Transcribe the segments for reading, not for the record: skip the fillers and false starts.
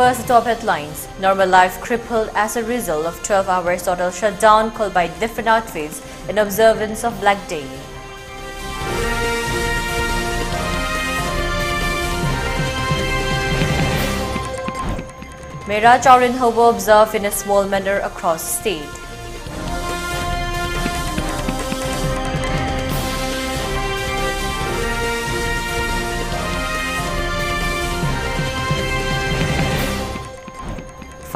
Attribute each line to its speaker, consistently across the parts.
Speaker 1: First, top headlines. Normal life crippled as a result of 12 hours total shutdown called by different outfits in observance of Black Day. Mera Chaurin Hobo observed in a small manner across the state.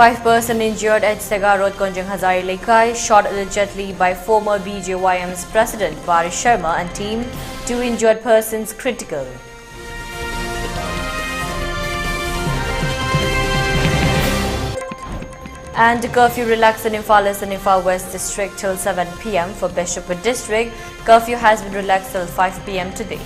Speaker 1: Five persons injured at Sega Road, Konjang Hazari Lekai, shot allegedly by former BJYM's president Varis Sharma and team. 2 injured persons critical. And curfew relaxed in Imphal East and Imphal West district till 7 p.m. For Bishopur district, curfew has been relaxed till 5 p.m. today.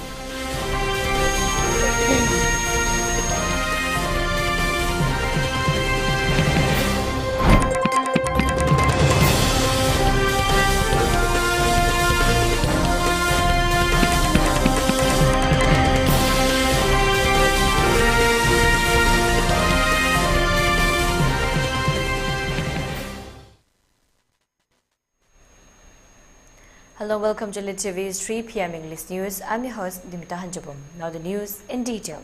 Speaker 1: Hello, welcome to ELITETV's 3 p.m. English News. I'm your host, Deemita. Now the news in detail.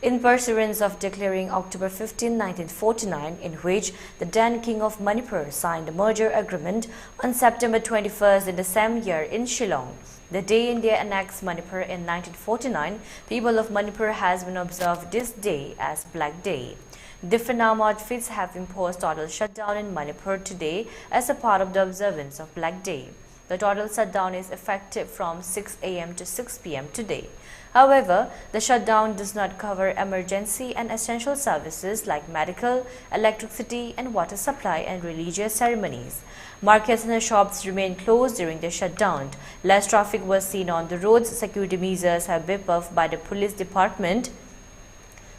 Speaker 1: In pursuance of declaring October 15, 1949, in which the then King of Manipur signed a merger agreement on September 21st in the same year in Shillong, the day India annexed Manipur in 1949, people of Manipur has been observed this day as Black Day. Different armed outfits have imposed total shutdown in Manipur today as a part of the observance of Black Day. The total shutdown is effective from 6 a.m. to 6 p.m. today. However, the shutdown does not cover emergency and essential services like medical, electricity and water supply and religious ceremonies. Markets and shops remain closed during the shutdown. Less traffic was seen on the roads. Security measures have been upped by the police department.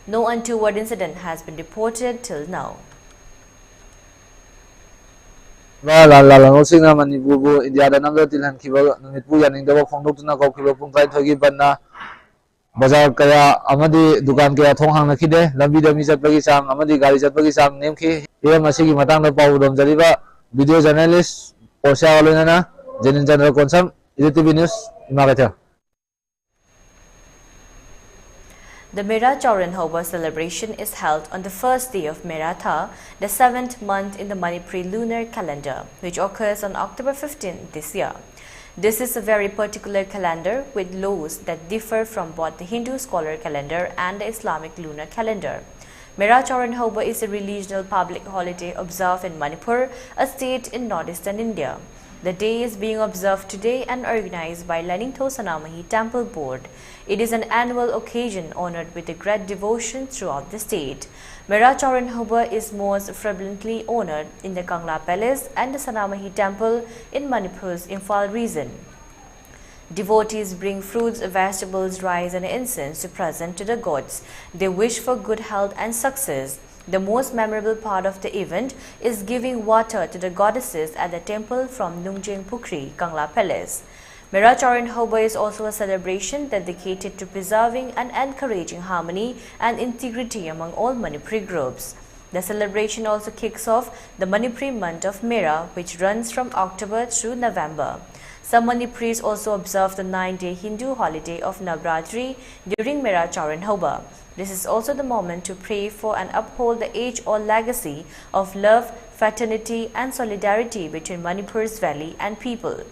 Speaker 1: No untoward incident has been reported till now.
Speaker 2: Lalangosinga Manipur India number Tilan Kiva Manipur and Indo Fondokuna Kokilo Punkai Togi Bana Bazar Kaya Amadi Dukan Kaya Tonghang Nakide, Lambi the Misa Pagisam, Amadi Garisa Pagisam, Nemki, here Masiki Matanga Pawudom Zariba, video journalist, Osha Alunana, Jenin General Consum, ELITETV News, Imagata.
Speaker 1: The Mera Chaurin Hoba celebration is held on the first day of Meratha, the 7th month in the Manipuri lunar calendar, which occurs on October 15 this year. This is a very particular calendar with laws that differ from both the Hindu scholar calendar and the Islamic lunar calendar. Mera Chaurin Hoba is a regional public holiday observed in Manipur, a state in northeastern India. The day is being observed today and organized by Leningtho Sanamahi Temple Board. It is an annual occasion honored with a great devotion throughout the state. Mera Chaurin Hoba is most frequently honored in the Kangla Palace and the Sanamahi Temple in Manipur's Imphal region. Devotees bring fruits, vegetables, rice and incense to present to the gods. They wish for good health and success. The most memorable part of the event is giving water to the goddesses at the temple from Nungjeng Pukri, Kangla Palace. Mera Chaurin Hoba is also a celebration dedicated to preserving and encouraging harmony and integrity among all Manipuri groups. The celebration also kicks off the Manipuri month of Mera, which runs from October through November. Some Manipuris also observe the 9-day Hindu holiday of Navratri during Mera Chaurin Hoba. This is also the moment to pray for and uphold the age-old legacy of love, fraternity and solidarity between Manipur's valley and people.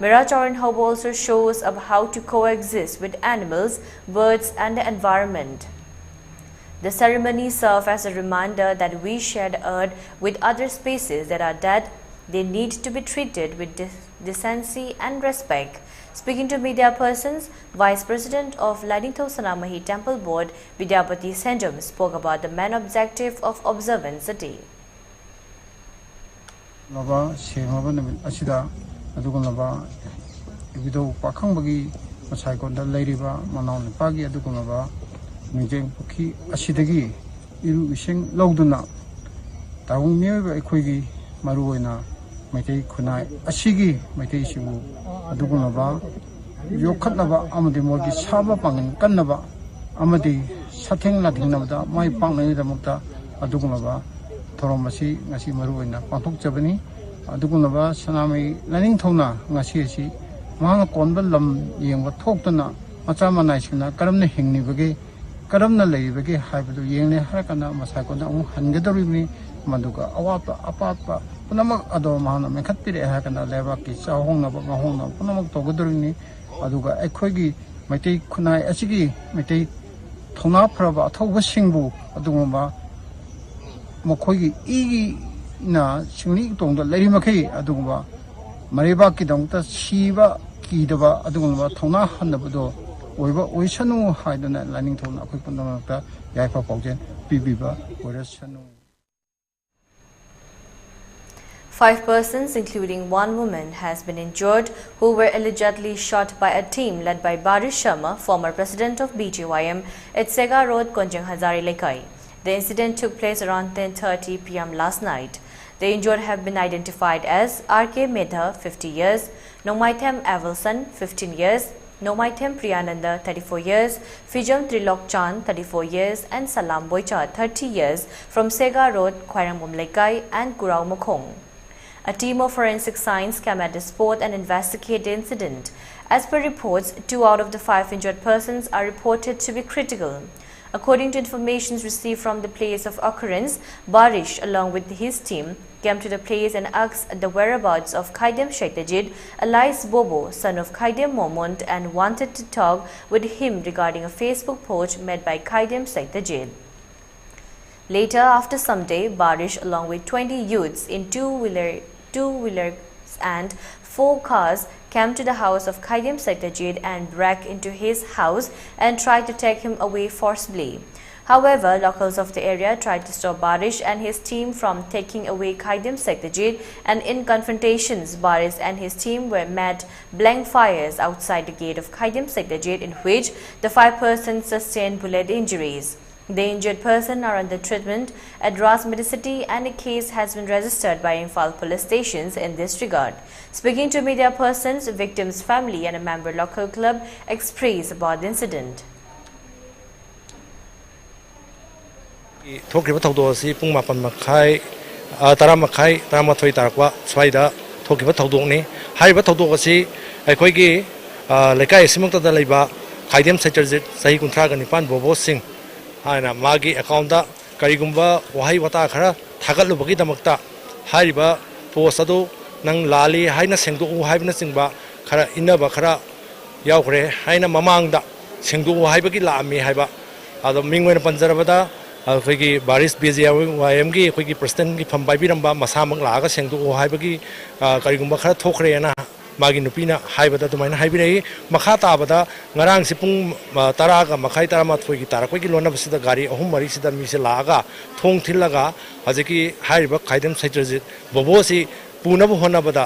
Speaker 1: Mera Chaurin Hoba also shows up how to coexist with animals, birds and the environment. The ceremony serves as a reminder that we share the earth with other species that are dead. They need to be treated with decency and respect. Speaking to media persons, Vice President of Leningtho Sanamahi Temple Board, Vidyapati Senjum, spoke about the main objective of observance the day.
Speaker 3: Maitei Kunai Ashigi, Maitei Shibu, Adugunaba, Yokatnaba, Amadi Morgi Saba Pangin, Kanaba, Amadi, Sating Latinabda, my Pang Mukta, ꯑꯗꯨꯒꯨꯝꯂꯕ ꯊꯧꯔꯝ ꯑꯁꯤ ꯉꯁꯤ ꯃꯔꯨꯑꯣꯏꯅ ꯄꯥꯡꯊꯣꯛꯆꯕꯅꯤ ꯑꯗꯨꯒꯨꯝꯂꯕ ꯁꯅꯥꯃꯍꯤ ꯂꯥꯏꯅꯤꯡꯊꯧꯅ ꯉꯁꯤ ꯑꯁꯤ ꯃꯍꯥꯛꯅ ꯀꯣꯟꯕ ꯂꯝ ꯌꯦꯡꯕ ꯊꯣꯛꯇꯨꯅ ꯃꯆꯥ ꯃꯅꯥꯏꯁꯤꯡꯅ ꯀꯔꯝꯅ ꯍꯤꯡꯂꯤꯕꯒꯦ ꯀꯔꯝꯅ ꯂꯩꯔꯤꯕꯒꯦ ꯍꯥꯏꯕꯗꯨ ꯌꯦꯡꯂꯦ ꯍꯥꯏꯔꯀꯥꯟꯗ ꯃꯁꯥꯏꯀꯣꯟꯗ ꯑꯃꯨꯛ ꯍꯟꯒꯗꯧꯔꯤꯕꯅꯤ ꯃꯗꯨꯒ ꯑꯋꯥꯠꯄ ꯑꯄꯥꯠꯄ ꯄꯨꯝꯅꯃꯛ ꯑꯗꯣ ꯃꯍꯥꯛꯅ ꯃꯦꯟꯈꯠꯄꯤꯔꯛꯑꯦ ꯍꯥꯏꯔꯀꯥꯟꯗ ꯂꯩꯕꯥꯛꯀꯤ ꯆꯥꯎꯍꯣꯡꯅꯕ ꯉꯥꯍꯣꯡꯅꯕ ꯄꯨꯝꯅꯃꯛ ꯇꯧꯒꯗꯧꯔꯤꯕꯅꯤ ꯑꯗꯨꯒ ꯑꯩꯈꯣꯏꯒꯤ ꯃꯩꯇꯩ ꯈꯨꯟꯅꯥꯏ ꯑꯁꯤꯒꯤ ꯃꯩꯇꯩ ꯊꯧꯅꯥ ꯐꯔꯕ ꯑꯊꯧꯕꯁꯤꯡꯕꯨ ꯑꯗꯨꯒꯨꯝꯕ ꯃꯈꯣꯏꯒꯤ ꯏꯒꯤꯅ ꯁꯤꯡꯂꯤ ꯏꯇꯣꯡꯗ ꯂꯩꯔꯤꯃꯈꯩ ꯑꯗꯨꯒꯨꯝꯕ ꯃꯔꯩꯕꯥꯛꯀꯤꯗꯃꯛꯇ ꯁꯤꯕ ꯀꯤꯗꯕ ꯑꯗꯨꯒꯨꯝꯂꯕ ꯊꯧꯅꯥ ꯍꯟꯗꯕꯗꯣ ꯑꯣꯏꯕ ꯑꯣꯏꯁꯅꯨ ꯍꯥꯏꯗꯨꯅ ꯂꯥꯏꯅꯤꯡꯊꯧꯅ ꯑꯩꯈꯣꯏ ꯄꯨꯝꯅꯃꯛꯇ ꯌꯥꯏꯐ ꯄꯥꯎꯖꯦꯜ ꯄꯤꯕꯤꯕ ꯑꯣꯏꯔꯁꯅꯨ.
Speaker 1: 5 persons, including 1 woman, has been injured who were allegedly shot by a team led by Barish Sharma, former president of BJYM, at Sega Road, Konjang Hazari Lekai. The incident took place around 10:30 p.m. last night. The injured have been identified as R.K. Medha, 50 years, Nomaithem Avelson, 15 years, Nomaithem Priyananda, 34 years, Fijam Trilok Chand, 34 years, and Salam Boicha, 30 years, from Sega Road, Khwairangom Lekai, and Kurao Mokhong. A team of forensic science came at the spot and investigated the incident. As per reports, 2 out of the 5 injured persons are reported to be critical. According to information received from the place of occurrence, Barish, along with his team, came to the place and asked the whereabouts of Khaidem Shaitajid, alias Bobo, son of Khaidem Momont, and wanted to talk with him regarding a Facebook post made by Khaidem Shaitajid. Later, after some day, Barish, along with 20 youths in two-wheelers and 4 cars, came to the house of Khaidem Shaitajid and broke into his house and tried to take him away forcibly. However, locals of the area tried to stop Barish and his team from taking away Khaidem Shaitajid, and in confrontations, Barish and his team were met blank fires outside the gate of Khaidem Shaitajid, in which the 5 persons sustained bullet injuries. The injured person are under treatment at Ras Medicity, and a case has been registered by Imphal police stations in this regard. Speaking to media persons, victim's family and a member local club expressed about the incident.
Speaker 4: Thokriba thawdo asi pung 8:30 10:30 13:30 tarakwa swaida thokriba thawdok ni hariba thawdok asi aikhoigi lekai simukta da leiba Khaidem Shaitajid sahi 39 bobo sing haina magi account da karigumba wahai wata khara thagalubagi damakta hariba post adu nang lali haina sengdu haibna singba khara inaba khara yaukre haina mamangda sengdu haibagi laami haiba ado mingwena panjarabada अखोगी बारिश BJYM की अखोगी president की फंबाइबिरंबा मसामक लागा सेंगदो हाइबगी करिगुंबा खरा थोखरेना मागी नुपीना हाइबदा दुमाइना हाइबिरई मखा ताबदा ngarang sipung 10 ga makhai 13 की तारकोगी लोनबसिदा गाड़ी अहुम मरी सिदा मिसे लागा थोंग थिलगा हजेकी हाइबा Khaidem Shaitajid बोबोसी पुनब होनबदा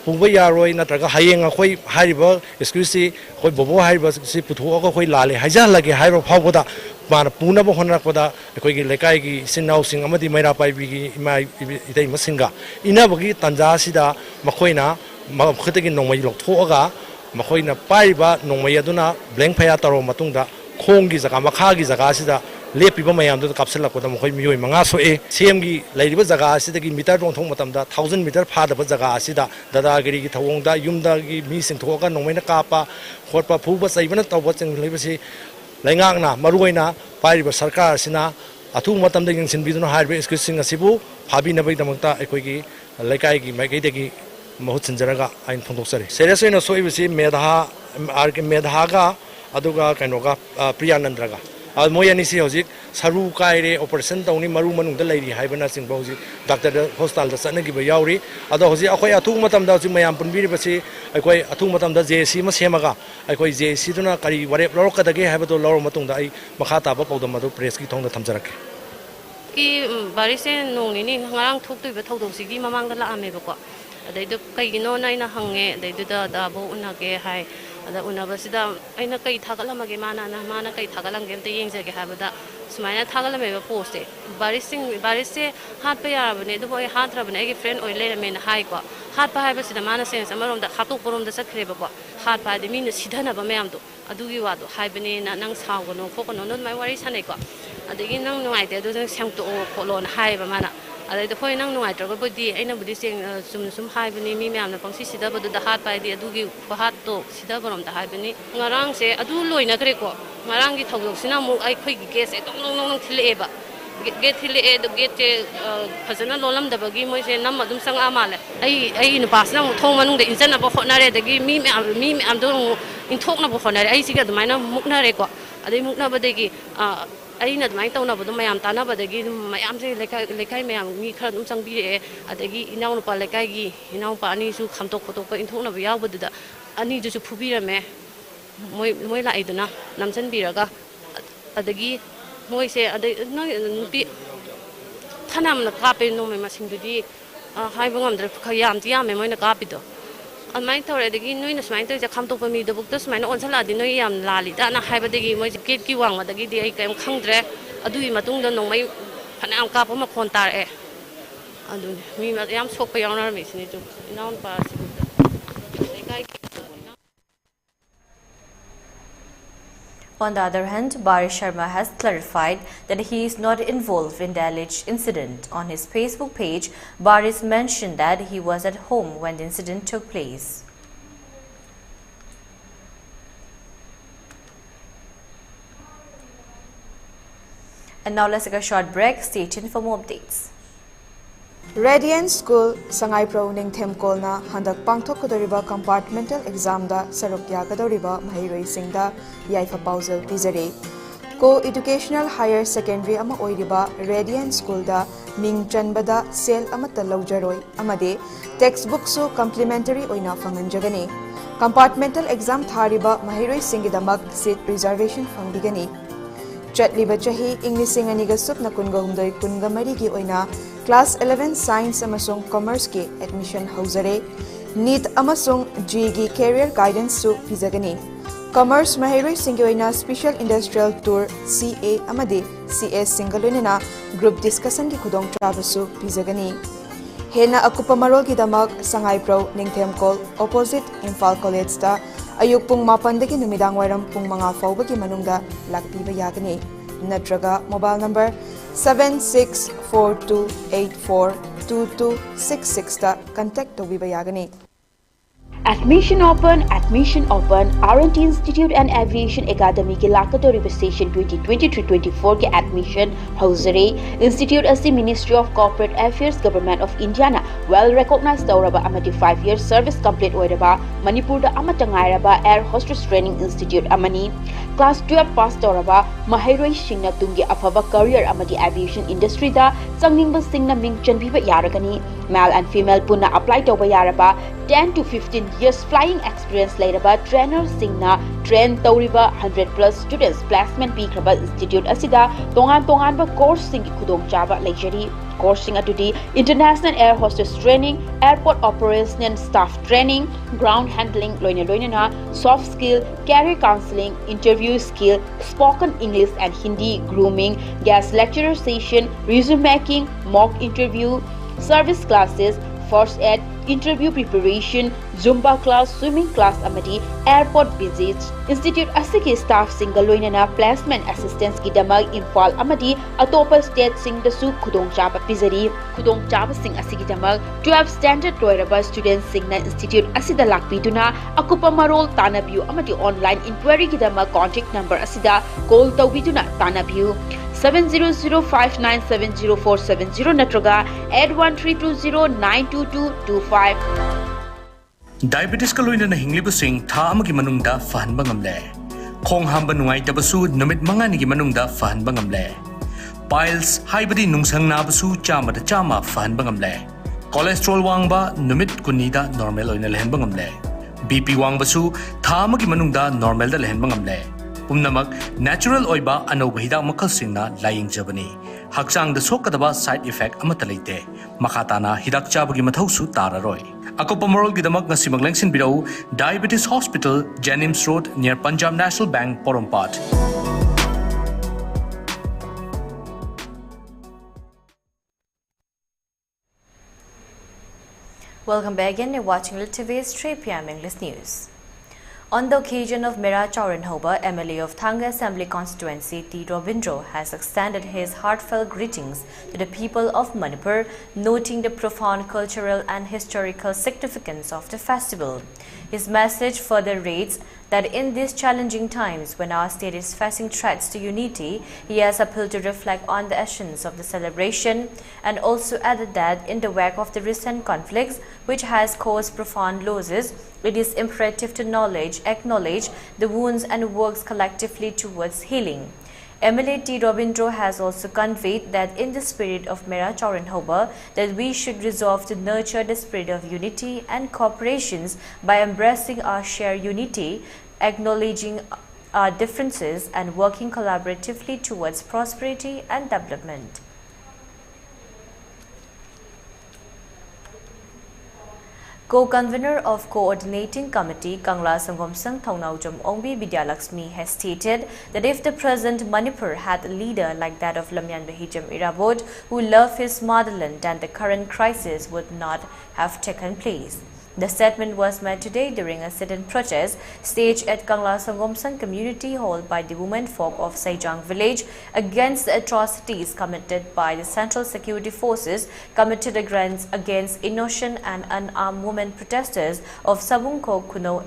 Speaker 4: पुबा यारोय नत्रगा हायेंग अखोई हाइबा एक्सक्यूसी अखोई बोबो हाइबा सि पुथोगा अखोई लाले हाइजा लगे हाइबा फावबदा मान पुनब होनरकदा अखोई लेकाई की सिनाउ सिंग अमदी मैरा पाइबी की इमा इतै मसिंगा इनाबगी तंजा सिदा मखोइना मखतगी नोंमै लोथोगा मखोइना पाइबा नोंमै अदुना ब्लैंक फाया तरो मतुंगदा खोंगी जगा मखागी जगा सिदा लेपिबा मयामदो कापसलकदा मखोइ मियोय मंगा सोए सेमगी लैरिबा जगा सिदगी मीटर रोंथों मतमदा 1000 मीटर फादबा जगा सिदा दादागिरी की थवोंगदा युमदागी मी सिंथोगा नोंमैना कापा खोटपा फुबा चैबना तौबा चिंग लेबसी लैंगांगना मरुइना पाइरिबा सरकार सिना अथु मतमदा यंगसिनबिदुना हाइबे एक्सक्यूसिंग असिबु फाबिनबैदमक्ता अखोइगी लैकाइगी माइगैदगी महूत सिंजरगा आइन फोंदोक्सरे सीरियस ओइना सोइबसी मेधा आरके मेधागा अदुगा कैनोगा प्रियानंद्रगा मोय अनिसि हजिक सरू कायरे ऑपरेशन तौनी मरु मनुंगदा लैरि हाइबना सिंबा हजिक डॉक्टर हॉस्पिटल दा चनगिबा यावरि अदो हजिक अखोय अथु मतमदा हजिक मयाम पुनबिरिबसी अखोय अथु मतमदा जेसी म सेमगा अखोय जेसी दुना करी वरेप लौरकदगे हाइबदो लौर मतुंगदा आई मखा ताबा पौदम मदु प्रेस की थोंदा थमजरके
Speaker 5: की बारिसे नोंनिनी ngarang थोक्तुइबा थौदोसिगी ममांगदा लाआमेबको अदैदो कइगिनो नाइना हंगे अदैदुदा दाबो उनागे हाय अदा उनाबसिदा अइना कई थागलमगे माना कई थागलंगे अमते येंजगे हाबदा सुमाइना थागलमेबा पोस्टे बारिसे हातपा यारबने दुबो हातरबने एगे फ्रेंड ओइ लेरमेना हाइको हातपा हाइबसिदा माना सेंस अमरोमदा हातोकरोमदा चखरेबको हातपादि मीना सिधनबा मयामदो अदुगी वादो हाइबने नंग सावगनो खोकनो नोन माइ वारी सानेको adagi nang nuai te do sang to kolon hai ba mana adai do hoi nang nuai tro bodi aina bodi sing sum hai bani mi myam na pangsi sida bodu da hat pai di adugi hat to sida borom da hai bani ngarang se adu loina kre ko ngarang gi thogok sina mu ai khoi gi case e tong nong thile ba get thile e do get phajana lolam da bagi moi se nam adum sang amale ai nu pas nang thong manung de injan na bo khona re dagi mi am do in thok na bo khona re ai siga du mai na mukna re ko adai mukna ba dagi aina admai tawna bodu mayam tana badagi mayam se lekai mayam mi khara dum sang bi e adagi inaw no pa lekai gi inaw pa ani su khamtok khotok pa inthona ba yaw bodu da ani ju su phubi rame moi la iduna namsan biraga adagi moi se adai nupi thanam na kape no me masing dudi hai bangam dra khayam ti yam me moi na kapi do amai tore dagi noi na smai to ja kham to pa mi da buk to smai na on sala di noi yam lali da na hai ba dagi moi get ki wang ma dagi di ai kaim khangdre adu i matung da nong mai phanam ka pa ma khon tar e adu mi ma yam sok pa yaw na mi sini tu inaun pa si kai.
Speaker 1: On the other hand, Bari Sharma has clarified that he is not involved in the alleged incident. On his Facebook page, Baris mentioned that he was at home when the incident took place. And now let's take a short break. Stay tuned for more updates.
Speaker 6: Radiant School Sangai Pro Ning Them Kolna Handak Pangthok Kodoriba Compartmental Exam da Saruk Yagadoriba Mahiroi Singda Yaifa Pausel Pizare Co-Educational Higher Secondary Ama Oiriba Radiant School da Ming Chanbada Sel Amata Laujaroi Amade Textbook su Complementary Oina Fanganjagani Compartmental Exam Thariba Mahiroi Singidamak Seat Reservation Fangbigani Chatliba Chahi English Aniga Supna Kunga Humdoi Kunga Marigi Oina Class 11 Science amasung Commerce ki admission hauzare NEET amasung GE Career Guidance su pizagani Commerce mahiroi singoina Special Industrial Tour CA amadi CS singalunina Group Discussion ki khudong trabasu pizagani Hena akupa marol ki damak Sangai Pro Ningthem Kol opposite Imphal College ta ayuk pung 8 dagi numidang wairam pung mga fauba ki manungda lakpiba yagani natraga mobile number 7642842266 ta contact tobiba yagani.
Speaker 7: Admission open, R&T Institute and Aviation Academy ke Lakatori Session 2023-24 ke admission hauzare Institute asi Ministry of Corporate Affairs Government of India na well recognized tauraba amati 5 years service complete oiraba Manipur da amatangairaba Air Hostess Training Institute amani class 12 pass tauraba Mahiroi singna tungi afaba career amati aviation industry da changningba singna ming chanbiba yaragani male and female punna apply tawba yaraba 10 to 15 years flying experience lairaba trainer singna train tauriba 100 plus students placement pikraba institute asida tongan ba course singi khudong chaba leijari course sing atudi international air hostess training airport operation staff training ground handling loina soft skill career counseling interview skill spoken English and Hindi grooming guest lecturer session resume making mock interview service classes first aid interview preparation Zumba class swimming class amadi airport visits institute asiki staff single loinana placement assistance ki damag Imphal amadi atopa state sing da su khudong chaba pizari khudong chaba sing asiki damag 12 standard loiraba students singna institute asida lakpiduna akupa marol tanabiu amadi online inquiry ki damag contact number asida call tawbiduna tanabiu 7005970470 natraga 8132092225
Speaker 8: Diabetes ka loina na hinglibusing tha amagi manungda fahanba ngamle khong hamba nungai tabasu numit manga nigi manungda fahanba ngamle piles haibadi nungsang na basu chama da chama fahanba ngamle cholesterol wangba numit kunida normal oina lehenba ngamle BP wangbasu tha amagi manungda normal da lehenba ngamle Umnamak natural oiba anoba hidak makal singna laying jabani hakchang da sokadaba side effect amata leite makhatana hidak chabagi mathausu tararoi akopa moral gidamak ngasi maglengsin birau Diabetes Hospital Jennings Road near Punjab National Bank Porompat
Speaker 1: Welcome back again. You're watching ELITETV's 3 p.m. English News. On the occasion of Mera Chaurenhoba, MLA of Thanga Assembly Constituency T. Robindro has extended his heartfelt greetings to the people of Manipur, noting the profound cultural and historical significance of the festival. His message further reads that in these challenging times when our state is facing threats to unity, he has appealed to reflect on the essence of the celebration and also added that in the wake of the recent conflicts which has caused profound losses, it is imperative to acknowledge the wounds and work collectively towards healing. MLA T. Robindro has also conveyed that in the spirit of Mera Chaurenhoba, that we should resolve to nurture the spirit of unity and cooperation by embracing our shared unity, acknowledging our differences and working collaboratively towards prosperity and development. Co-convener of Coordinating Committee Kangla Sangomsang Thongnaujam Ongbi Vidyalakshmi has stated that if the present Manipur had a leader like that of Lamyan Bahijam Irabot who loved his motherland, then the current crisis would not have taken place. The statement was made today during a sit-in protest staged at Kangla Sangomsang Community Hall by the women folk of Saijang village against the atrocities committed by the Central Security Forces committed against innocent and unarmed women protesters of Sabungko Kuno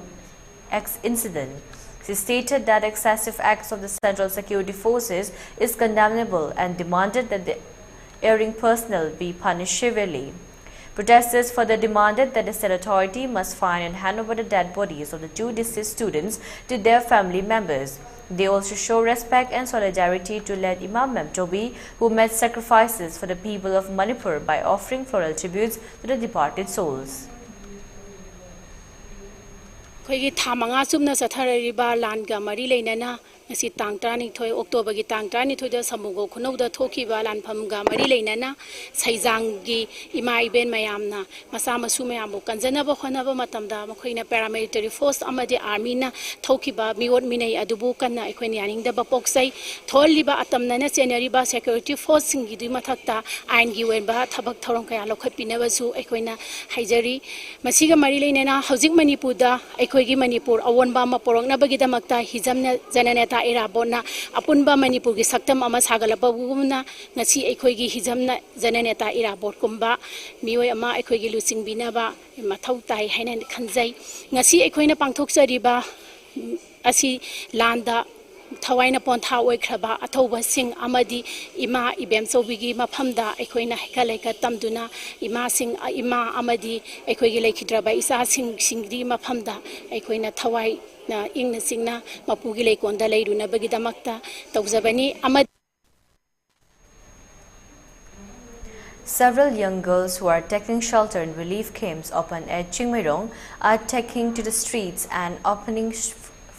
Speaker 1: X incident. She stated that excessive acts of the Central Security Forces is condemnable and demanded that the erring personnel be punished severely. Protesters further demanded that the state authority must find and hand over the dead bodies of the two deceased students to their family members. They also show respect and solidarity to late Imam Memtobi, who made sacrifices for the people of Manipur by offering floral tributes to the departed souls.
Speaker 9: ngasi tang trani thoi October gi tang trani thoi da samugo khunou da thoki ba lan pham ga mari leina na saijang gi imai ben mayam na masa masu mayam bu kanjana ba khona ba matam da makhoina paramilitary force amadi army na thoki ba miwot minai adubu kanna ikhoini aning da ba poksai tholi ba atam na senary ba security force sing gi dui mathakta ain gi wen ba thabak thorong kaya lokhat pina ba su ikhoina haijari masiga mari leina na hojik Manipur da ikhoi gi Manipur awon ba ma porong na ba gi damakta hijam na jananeta irabona apunba Manipur gi saktam ama sagalaba bugumna ngasi ekhoi gi hijamna jananeta irabot kumba mioi ama ekhoi gi lusing binaba mathau tai haina khanjai ngasi ekhoina pangthokchariba asi landa thawaina pontha oikraba athoba sing amadi ima ibem sobigi maphamda ekhoina hekalaika tamduna ima amadi ekhoi gi lekhidraba isa singdi maphamda ekhoina thawai na ingna singna mapugi leikonda leiruna bagidamakta tawjabani amad.
Speaker 1: Several young girls who are taking shelter in relief camps open at Chingmirong are taking to the streets and opening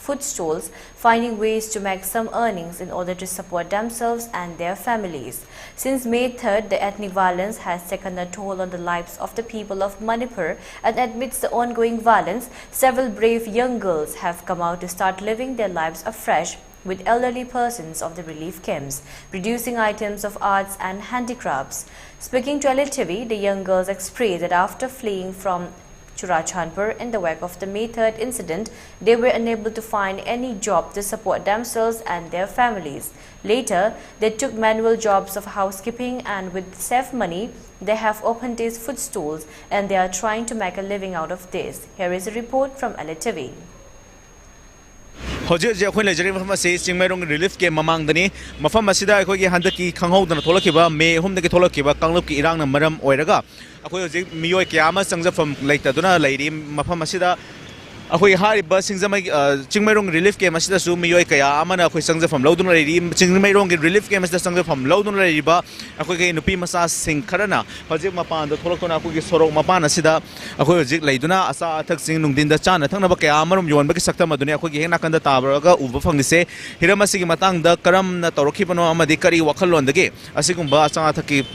Speaker 1: food stalls, finding ways to make some earnings in order to support themselves and their families. Since May 3rd, the ethnic violence has taken a toll on the lives of the people of Manipur, and amidst the ongoing violence, several brave young girls have come out to start living their lives afresh with elderly persons of the relief camps, producing items of arts and handicrafts. Speaking to ELITETV, the young girls expressed that after fleeing from Churachandpur in the wake of the May 3rd incident, they were unable to find any job to support themselves and their families. Later, they took manual jobs of housekeeping, and with saved money, they have opened these food stalls and they are trying to make a living out of this. Here is a report from ELITETV.
Speaker 10: Hojik akhoi lejari mafam ase Chingmairong relief ke mamang dani mafam asida akhoi gi handaki khanghaudana tholakiba me hum dagi tholakiba kanglup ki irang na maram oiraga akhoi hojik miyoi kyama sangjafam leitaduna leiri mafam asida akhoi hariba singjamai Chingmairong relief ke masida su miyoi kaya amana akhoi sangjafam lauduna leiri Chingmairong ki relief ke masida sangjafam lauduna leiriba akhoi ke nupi masa sing kharana hojik mapan da tholakona akhoi gi sorok mapan asida akhoi hojik leiduna asa athak sing nungdin da chana thangnaba kaya amarum yonba ki saktam aduni akhoi gi hena kanda tabraga uba phangise hiramasi gi matang da karam na torokibano amadi kari wakhallon dagi asigumba asa athaki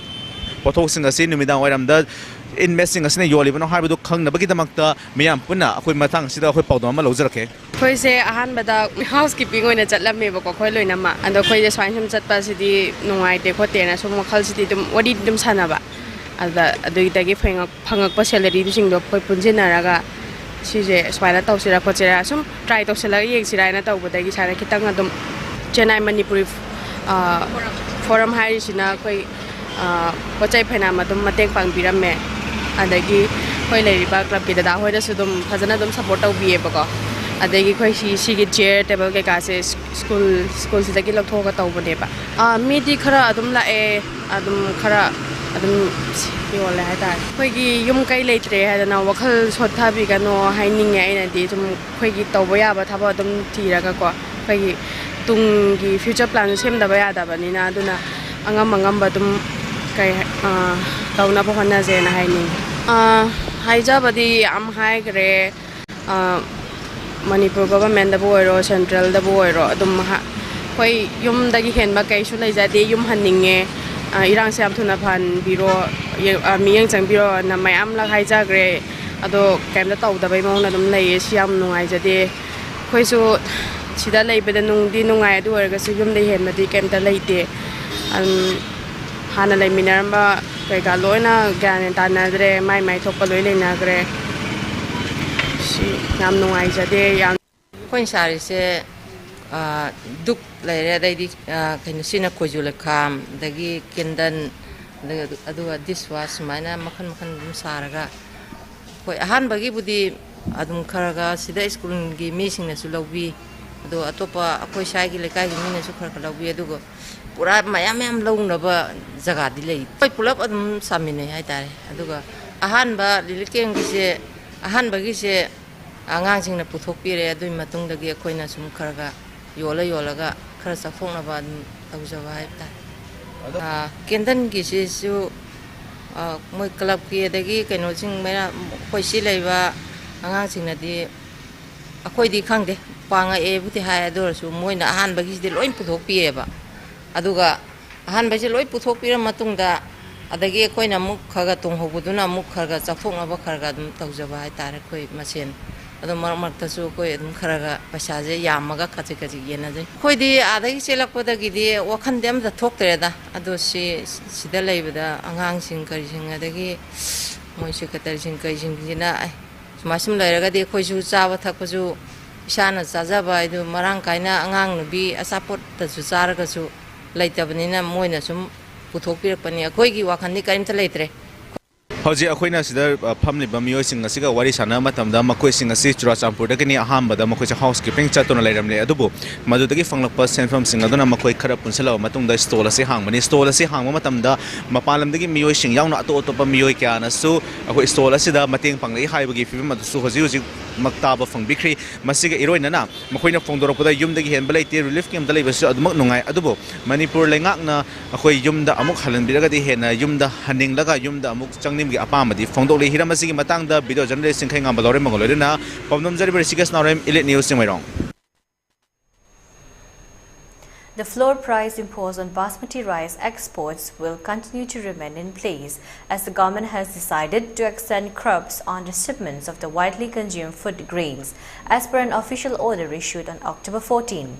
Speaker 10: pothok sing asi numidang wairam da in messing asine yolibano harbadu khangna bagi damakta miyam punna akhoi matang sida akhoi pawdom ma lawjarake
Speaker 11: khoi se ahan bada housekeeping oina chatlame ba ko khoi loina ma ando khoi je swain sam chatpa sidi nungai te khote na sum makhal sidi dum wadi dum sanaba ada adui tagi phangak pa salary sing do khoi punjina raga ꯁꯤꯁꯦ ꯁꯨꯃꯥꯏꯅ ꯇꯧꯁꯤꯔꯥ ꯈꯣꯠꯁꯤꯔꯥ ꯁꯨꯝ try ꯇꯧꯁꯤꯜꯂꯒ ꯌꯦꯡꯁꯤꯔꯥ ꯍꯥꯏꯅ ꯇꯧꯕꯗꯒꯤ ꯁꯥꯏꯅ ꯈꯤꯇꯪ ꯑꯗꯨꯝ ꯆꯦꯟꯅꯥꯏ ꯃꯅꯤꯄꯨꯔꯤ ꯐꯣꯔꯝ ꯍꯥꯏꯔꯤꯁꯤꯅ ꯑꯩꯈꯣꯏ ꯄꯣꯠ ꯆꯩ ꯐꯩꯅꯥꯝ ꯑꯗꯨꯝ ꯃꯇꯦꯡ ꯄꯥꯡꯕꯤꯔꯝꯃꯦ ꯑꯗꯒꯤ ꯑꯩꯈꯣꯏ ꯂꯩꯔꯤꯕ ꯀ꯭ꯂꯕꯀꯤ ꯗꯗꯥ ꯍꯣꯏꯗꯁꯨ ꯑꯗꯨꯝ ꯐꯖꯅ ꯑꯗꯨꯝ ꯁꯞꯄꯣꯔꯠ ꯇꯧꯕꯤꯌꯦꯕꯀꯣ ꯑꯗꯒꯤ ꯑꯩꯈꯣꯏ ꯁꯤꯒꯤ ꯆꯤꯌꯔ ꯇꯦꯕꯜ ꯀꯩꯀꯥꯁꯦ ꯁ꯭ꯀꯨꯜꯁꯤꯗꯒꯤ ꯂꯧꯊꯣꯛꯑꯒ ꯇꯧꯕꯅꯦꯕ ꯃꯤꯗꯤ ꯈꯔ ꯑꯗꯨꯝ ꯂꯥꯛꯑꯦ ꯑꯗꯨꯝ ꯈꯔ ꯑꯗꯨꯝ ꯌꯣꯜꯂꯦ ꯍꯥꯏꯇꯥꯔꯦ ꯑꯩꯈꯣꯏꯒꯤ ꯌꯨꯝ ꯀꯩ ꯂꯩꯇ꯭ꯔꯦ ꯍꯥꯏꯗꯅ ꯋꯥꯈꯜ ꯁꯣꯠꯊꯕꯤꯒꯅꯣ ꯍꯥꯏꯅꯤꯡꯉꯦ ꯑꯩꯅꯗꯤ ꯁꯨꯝ ꯑꯩꯈꯣꯏꯒꯤ ꯇꯧꯕ ꯌꯥꯕ ꯊꯕꯛ ꯑꯗꯨꯝ ꯊꯤꯔꯒꯀꯣ ꯑꯩꯈꯣꯏꯒꯤ ꯇꯨꯡꯒꯤ ꯐ꯭ꯌꯨꯆꯔ ꯄ꯭ꯂꯥꯟꯁꯨ ꯁꯦꯝꯗꯕ ꯌꯥꯗꯕꯅꯤ나 ꯑꯗꯨꯅ ꯑꯉꯝꯕ ꯑꯗꯨꯝ ꯇꯧꯅꯕ ꯍꯣꯠꯅꯖꯦꯅ ꯍꯥꯏꯅꯤꯡꯉꯦ ꯍꯥꯏꯖꯕꯗꯤ ꯌꯥꯝ ꯍꯥꯏꯈ꯭ꯔꯦ ꯃꯅꯤꯄꯨꯔ ꯒꯣꯚꯔꯟꯃꯦꯟꯇꯕꯨ ꯑꯣꯏꯔꯣ ꯁꯦꯟꯇ꯭ꯔꯦꯜꯗꯕꯨ ꯑꯣꯏꯔꯣ ꯑꯗꯨꯝ ꯑꯩꯈꯣꯏ ꯌꯨꯝꯗꯒꯤ ꯍꯦꯟꯕ ꯀꯩꯁꯨ ꯂꯩꯖꯗꯦ ꯌꯨꯝ ꯍꯟꯅꯤꯡꯉꯦ ꯏꯔꯥꯡꯁꯦ ꯌꯥꯝ ꯊꯨꯅ ꯐꯍꯟꯕꯤꯔꯣ ꯃꯤꯠꯌꯦꯡ ꯆꯪꯕꯤꯔꯣꯅ ꯃꯌꯥꯝꯂꯛ ꯍꯥꯏꯖꯈ꯭ꯔꯦ ꯑꯗꯣ ꯀꯩꯝꯇ ꯇꯧꯗꯕꯩ ꯃꯑꯣꯡꯗ ꯑꯗꯨꯝ ꯂꯩꯌꯦ ꯁꯤ ꯌꯥꯝ ꯅꯨꯡꯉꯥꯏꯖꯗꯦ ꯑꯩꯈꯣꯏꯁꯨ ꯁꯤꯗ ꯂꯩꯕꯗ ꯅꯨꯡꯗꯤ ꯅꯨꯡꯉꯥꯏ ꯑꯗꯨ ꯑꯣꯏꯔꯒꯁꯨ ꯌꯨꯝꯗ ꯍꯦꯟꯕꯗꯤ ꯀꯩꯝꯇ ꯂꯩꯇꯦ ꯍꯥꯟꯅ ꯂꯩꯃꯤꯟꯅꯔꯝꯕ ꯀꯩꯀꯥ ꯂꯣꯏꯅ ꯒ꯭ꯌꯥꯟ ꯇꯥꯅꯗ꯭ꯔꯦ ꯃꯥꯏ ꯊꯣꯛꯄ ꯂꯣꯏ ꯂꯩꯅꯈ꯭ꯔꯦ ꯁꯤ ꯌꯥꯝ ꯅꯨꯡꯉꯥꯏꯖꯗꯦ ꯌꯥꯝ
Speaker 12: ꯑꯩꯈꯣꯏꯅ ꯁꯥꯔꯤꯁꯦ ꯗꯨꯛ ꯂꯩꯔꯦ ꯑꯗꯩꯗꯤ ꯀꯩꯅꯣ ꯁꯤꯅ ꯈꯣꯏꯖꯨ ꯂꯩꯈꯥꯝ ꯑꯗꯒꯤ ꯀꯦꯟꯗꯟ ꯑꯗꯨꯒ ꯗꯤꯁꯋꯥꯁ ꯁꯨꯃꯥꯏꯅ ꯃꯈꯜ ꯑꯗꯨꯝ ꯁꯥꯔꯒ ꯑꯩꯈꯣꯏ ꯑꯍꯥꯟꯕꯒꯤꯕꯨꯗꯤ ꯑꯗꯨꯝ ꯈꯔ ꯁꯤꯗ ꯁ꯭ꯀꯨꯜꯒꯤ ꯃꯤꯁꯤꯡꯅꯁꯨ ꯂꯧꯕꯤ ꯑꯗꯣ ꯑꯇꯣꯞꯄ ꯑꯩꯈꯣꯏ ꯁ꯭ꯋꯥꯏꯒꯤ ꯂꯩꯀꯥꯏꯒꯤ ꯃꯤꯅꯁꯨ ꯈꯔ ꯂꯧꯕꯤ ꯑꯗꯨꯒ ꯄꯨꯔꯥ ꯃꯌꯥꯝ ꯂꯧꯅꯕ ꯖꯒꯥꯗꯤ ꯂꯩ ꯑꯩꯈꯣই ꯄꯨꯂꯞ ꯑꯗꯨꯝ ꯁꯥꯃꯤꯟꯅꯩ ꯍꯥꯏꯇꯥꯔꯦ ꯑꯗꯨꯒ ꯑꯍꯥꯟꯕ ꯔꯤꯂꯤꯐ ꯀꯦꯝꯞꯒꯤꯁꯦ ꯑꯍꯥꯟꯕꯒꯤꯁꯦ ꯑꯉꯥꯡꯁꯤꯡꯅ ꯄꯨꯊꯣꯛꯄꯤꯔꯦ ꯑꯗꯨꯒꯤ ꯃꯇꯨꯡꯗꯒꯤ ꯑꯩꯈꯣꯏꯅ ꯁꯨꯝ ꯈꯔ ꯌꯣꯜꯂꯒ ꯈꯔ ꯆꯥꯎꯊꯣꯛꯅꯕ ꯑꯗꯨꯝ ꯇꯧꯖꯕ ꯍꯥꯏꯕ ꯇꯥꯔꯦ ꯀꯦꯟꯗꯟꯒꯤꯁꯤꯁꯨ ꯃꯣꯏ ꯀ꯭ꯂꯕꯀꯤ ꯑꯗꯒꯤ ꯀꯩꯅꯣꯁꯤꯡ ꯃꯌꯥꯝ ꯑꯩꯈꯣꯏ ꯁꯤ ꯂꯩꯕ ꯑꯉꯥꯡꯁꯤꯡꯅꯗꯤ ꯑꯩꯈꯣꯏꯗꯤ ꯈꯪꯗꯦ ꯄꯥꯡꯉꯛꯑꯦꯕꯨꯗꯤ ꯍꯥꯏ ꯑꯗꯨ ꯑꯣꯏꯔꯁꯨ ꯃꯣꯏꯅ ꯑꯍꯥꯟꯕꯒꯤꯁꯤꯗꯤ ꯂꯣꯏ ꯄꯨꯊꯣꯛꯄꯤꯔꯦꯕ ꯑꯗꯨꯒ ꯑꯍꯥꯟꯕꯁꯦ ꯂꯣꯏ ꯄꯨꯊꯣꯛꯄꯤꯔ ꯃꯇꯨꯡꯗ ꯑꯗꯒꯤ ꯑꯩꯈꯣꯏꯅ ꯑꯃꯨꯛ ꯈꯔ ꯇꯣꯡꯍꯧꯕꯗꯨꯅ ꯑꯃꯨꯛ ꯈꯔ ꯆꯥꯎꯊꯣꯛꯅꯕ ꯈꯔ ꯑꯗꯨꯝ ꯇꯧꯖꯕ ꯍꯥꯏꯇꯥꯔꯦ ꯑꯩꯈꯣꯏ ꯃꯁꯦꯟ ꯑꯗꯣ ꯃꯔꯛꯇꯁꯨ ꯑꯩꯈꯣই ꯑꯗꯨꯝ ꯈꯔ ꯄꯩꯁꯥꯁꯦ ꯌꯥꯝꯃꯒ ꯈꯖꯤꯛ ꯌꯦꯟꯅꯖꯩ ꯑꯩꯈꯣꯏꯗꯤ ꯑꯥꯗꯒꯤ ꯆꯦꯜꯂꯛꯄꯗꯒꯤꯗꯤ ꯋꯥꯈꯟꯗꯤ ꯑꯝꯇ ꯊꯣꯛꯇ꯭ꯔꯦꯗ ꯑꯗꯣ ꯁꯤꯗ ꯂꯩꯕꯗ ꯑꯉꯥꯡꯁꯤꯡ ꯀꯔꯤꯁꯤꯡ ꯑꯗꯒꯤ ꯃꯣꯏ ꯁꯦꯀ꯭ꯔꯦꯇꯔꯤꯁꯤꯡ ꯀꯔꯤꯁꯤꯡꯁꯤꯅ ꯁꯨꯝ ꯂꯩꯔꯒꯗꯤ ꯑꯩꯈꯣꯏꯁꯨ ꯆꯥꯕ ꯊꯛꯄꯁꯨ ꯏꯁꯥꯅ ꯆꯥꯖꯕ ꯍꯥꯏꯗꯨ ꯃꯔꯥꯡ ꯀꯥꯏꯅ ꯑꯉꯥꯡ ꯅꯨꯕꯤ ꯑꯆꯥꯄꯣꯠꯇꯁꯨ ꯆꯥꯔꯒꯁꯨ ꯂꯩꯇꯕꯅꯤꯅ ꯃꯣꯏꯅ ꯁꯨꯝ ꯄꯨꯊꯣꯛꯄꯤꯔꯛꯄꯅꯤ ꯑꯩꯈꯣꯏꯒꯤ ꯋꯥꯈꯟꯗꯤ ꯀꯔꯤꯝꯇ ꯂꯩꯇ꯭ꯔꯦ
Speaker 10: ꯍꯧꯖꯤꯛ ꯑꯩꯈꯣꯏꯅ ꯁꯤꯗ ꯐꯝꯂꯤꯕ ꯃꯤꯑꯣꯏꯁꯤꯡ ꯑꯁꯤꯒ ꯋꯥꯔꯤ ꯁꯥꯟꯅꯕ ꯃꯇꯝꯗ ꯃꯈꯣꯏꯁꯤꯡ ꯑꯁꯤ ꯆꯨꯔꯥꯆꯥꯟꯄꯨꯔꯗꯒꯤꯅꯤ ꯑꯍꯥꯟꯕꯗ ꯃꯈꯣꯏꯁꯦ ꯍꯥꯎꯁ ꯀꯤꯄꯤꯡ ꯆꯠꯇꯨꯅ ꯂꯩꯔꯝꯂꯦ ꯑꯗꯨꯕꯨ ꯃꯗꯨꯗꯒꯤ ꯐꯪꯂꯛꯄ ꯁꯦꯟꯐꯝꯁꯤꯡ ꯑꯗꯨꯅ ꯃꯈꯣꯏ ꯈꯔ ꯄꯨꯟꯁꯤꯜꯂꯕ ꯃꯇꯨꯡꯗ ꯁ꯭ꯇꯣꯜ ꯑꯁꯤ ꯍꯥꯡꯕꯅꯤ ꯁ꯭ꯇꯣꯜ ꯑꯁꯤ ꯍꯥꯡꯕ ꯃꯇꯝꯗ ꯃꯄꯥꯟ ꯂꯝꯗꯒꯤ ꯃꯤꯑꯣꯏꯁꯤꯡ ꯌꯥꯎꯅ ꯑꯇꯣꯞꯄ ꯃꯤꯑꯣꯏ ꯀꯌꯥꯅꯁꯨ ꯑꯩꯈꯣꯏ ꯁ꯭ꯇꯣꯜ ꯑꯁꯤꯗ ꯃꯇꯦꯡ ꯄꯥꯡꯂꯛꯏ ꯍꯥꯏꯕꯒꯤ ꯐꯤꯚꯝ ꯑꯗꯨꯁꯨ ꯍꯧꯖꯤꯛꯃꯛ ꯇꯥꯕ ꯐꯪꯕꯤꯈ꯭ꯔꯤ ꯃꯁꯤꯒ ꯏꯔꯣꯏꯅꯅ ꯃꯈꯣꯏꯅ ꯐꯣꯡꯗꯣꯔꯛꯄꯗ ꯌꯨꯝꯗꯒꯤ ꯍꯦꯟꯕ ꯂꯩꯇꯦ ꯔꯤꯂꯤꯐ ꯀꯦꯝꯞꯇ ꯂꯩꯕꯁꯨ ꯑꯗꯨꯃꯛ ꯅꯨꯡꯉꯥꯏ ꯑꯗꯨꯕꯨ ꯃꯅꯤꯄꯨꯔ ꯂꯩꯉꯥꯛꯅ ꯑꯩꯈꯣꯏ ꯌꯨꯝꯗ ꯑꯃꯨꯛ ꯍꯜꯍꯟꯕꯤꯔꯒꯗꯤ ꯍꯦꯟꯅ ꯌꯨꯝꯗ ꯍꯟꯅꯤꯡꯂꯒ ꯌꯨꯝꯗ ꯑꯃꯨꯛ ꯆꯪꯅꯤꯡꯕꯒꯤ ꯑꯄꯥꯝꯕꯗꯤ ꯐꯣꯡꯗꯣꯛꯂꯤ ꯍꯤꯔꯝ ꯑꯁꯤꯒꯤ ꯃꯇꯥꯡꯗ ꯚꯤꯗꯤꯑꯣ ꯖꯔꯅꯦꯂꯤꯁꯠ ꯆꯤꯡꯈꯩ ꯉꯥꯝꯕ ꯂꯧꯔꯦꯝ ꯃꯉꯣꯜ ꯂꯣꯏꯅꯅ ꯄꯥꯎꯗꯝꯖꯔꯤꯕ ꯔꯤꯁꯤꯀꯦꯁ ꯅꯥꯎꯔꯦꯝ elite news Chingmeirong
Speaker 1: The floor price imposed on basmati rice exports will continue to remain in place as the government has decided to extend crops on the shipments of the widely consumed food grains as per an official order issued on October 14.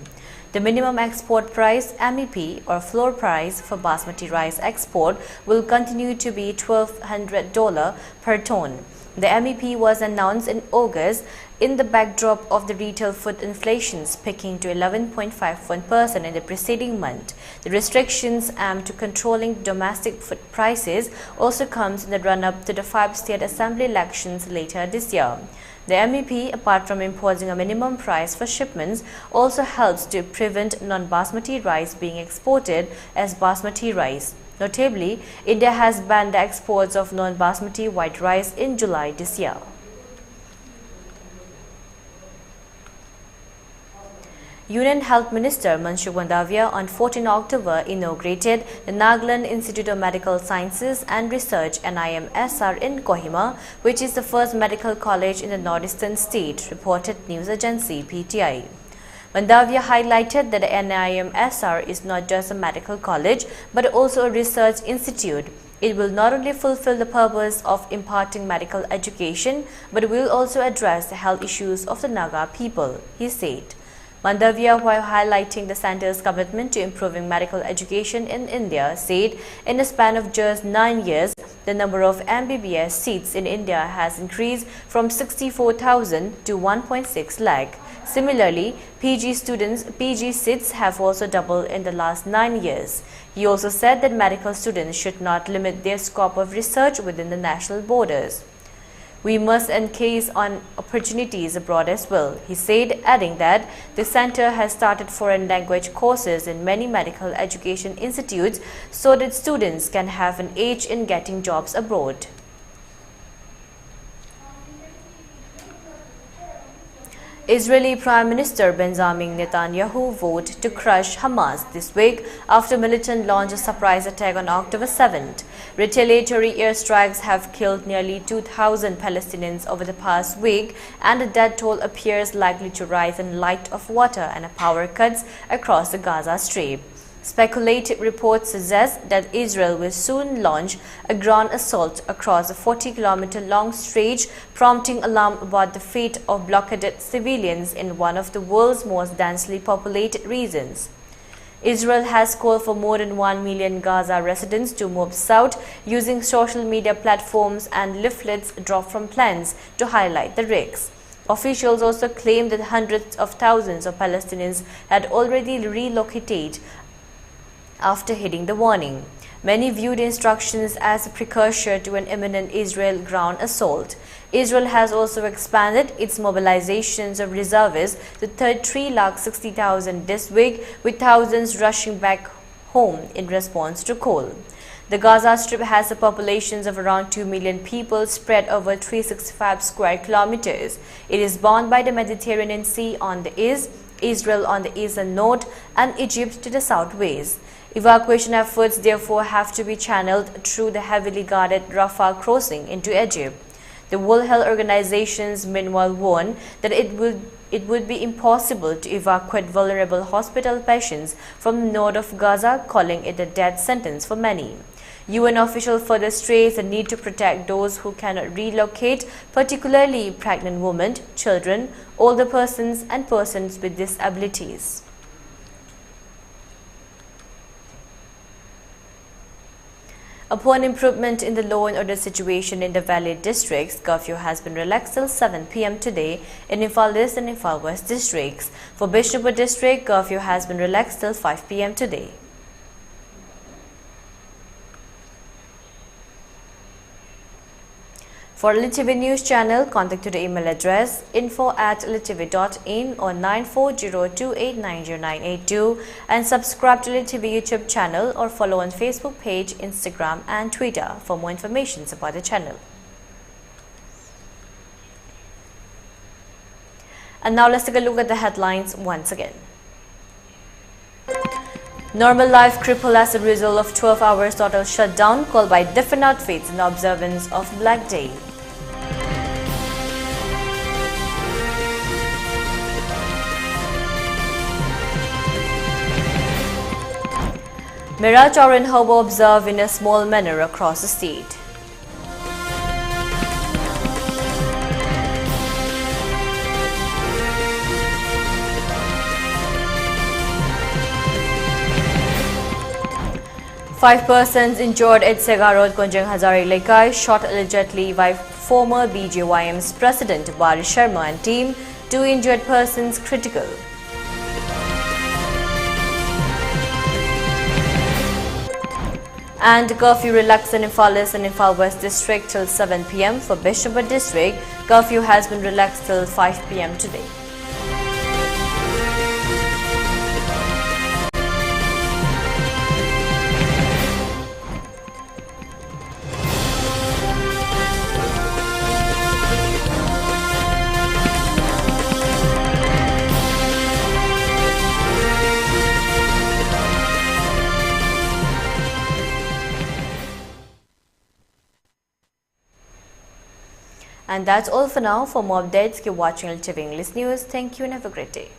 Speaker 1: The minimum export price MEP or floor price for basmati rice export will continue to be $1,200 per ton. The MEP was announced in August in the backdrop of the retail food inflation peaking to 11.51% in the preceding month. The restrictions aimed to controlling domestic food prices also comes in the run-up to the 5 state assembly elections later this year. The MEP, apart from imposing a minimum price for shipments, also helps to prevent non-basmati rice being exported as basmati rice. Notably, India has banned the exports of non-basmati white rice in July this year. Union Health Minister Manshukh Mandavia on 14 October inaugurated the Nagaland Institute of Medical Sciences and Research NIMSR in Kohima, which is the first medical college in the northeastern state, reported news agency PTI. Mandavia highlighted that the NIMSR is not just a medical college but also a research institute. It will not only fulfill the purpose of imparting medical education but will also address the health issues of the Naga people, he said. Mandavia, while highlighting the center's commitment to improving medical education in India, said in a span of just 9 years, the number of MBBS seats in India has increased from 64,000 to 1.6 lakh. Similarly, PG seats have also doubled in the last 9 years. He also said that medical students should not limit their scope of research within the national borders. We must encase on opportunities abroad as well, he said, adding that the center has started foreign language courses in many medical education institutes so that students can have an edge in getting jobs abroad. Israeli Prime Minister Benjamin Netanyahu vowed to crush Hamas this week after militant launched a surprise attack on October 7th. Retaliatory airstrikes have killed nearly 2,000 Palestinians over the past week, and the death toll appears likely to rise in light of water and power cuts across the Gaza Strip. Speculative reports suggest that Israel will soon launch a ground assault across a 40-kilometer-long stretch, prompting alarm about the fate of blockaded civilians in one of the world's most densely populated regions. Israel has called for more than 1 million Gaza residents to move south using social media platforms and leaflets dropped from planes to highlight the risks. Officials also claim that hundreds of thousands of Palestinians had already relocated after heeding the warning. Many viewed instructions as a precursor to an imminent Israel ground assault. Israel has also expanded its mobilizations of reservists to 360,000 this week, with thousands rushing back home in response to call. The Gaza Strip has a population of around 2 million people spread over 365 square kilometers. It is bounded by the Mediterranean Sea on the east, Israel on the east and north, and Egypt to the southwest. Evacuation efforts therefore have to be channeled through the heavily guarded Rafah crossing into Egypt. The World Health Organizations meanwhile warned that it would be impossible to evacuate vulnerable hospital patients from the north of Gaza, calling it a death sentence for many. UN officials further stress the need to protect those who cannot relocate, particularly pregnant women, children, older persons, and persons with disabilities. Upon improvement in the law and order situation in the Valley districts, curfew has been relaxed till 7 p.m. today in Imphal East and Imphal West districts. For Bishnupur district, curfew has been relaxed till 5 p.m. today. For ELITETV News channel, contact to the email address info@elitetv.in or 9402890982 and subscribe to ELITETV YouTube channel or follow on Facebook page, Instagram and Twitter for more information about the channel. And now let's take a look at the headlines once again. Normal life crippled as a result of 12 hours total shutdown called by different outfits in observance of Black Day. Mera Chaurin Hobo observed in a small manner across the state. Five persons injured at Sega Road, Konjang Hazare Lekai, shot allegedly by former BJYM's president Bari Sharma and team. 2 injured persons critical. And curfew relaxed in Imphal East and Imphal West district till 7 p.m. For Bishnupur district, curfew has been relaxed till 5 p.m. today. And that's all for now. For more updates, keep watching ELITETV English News. Thank you and have a great day.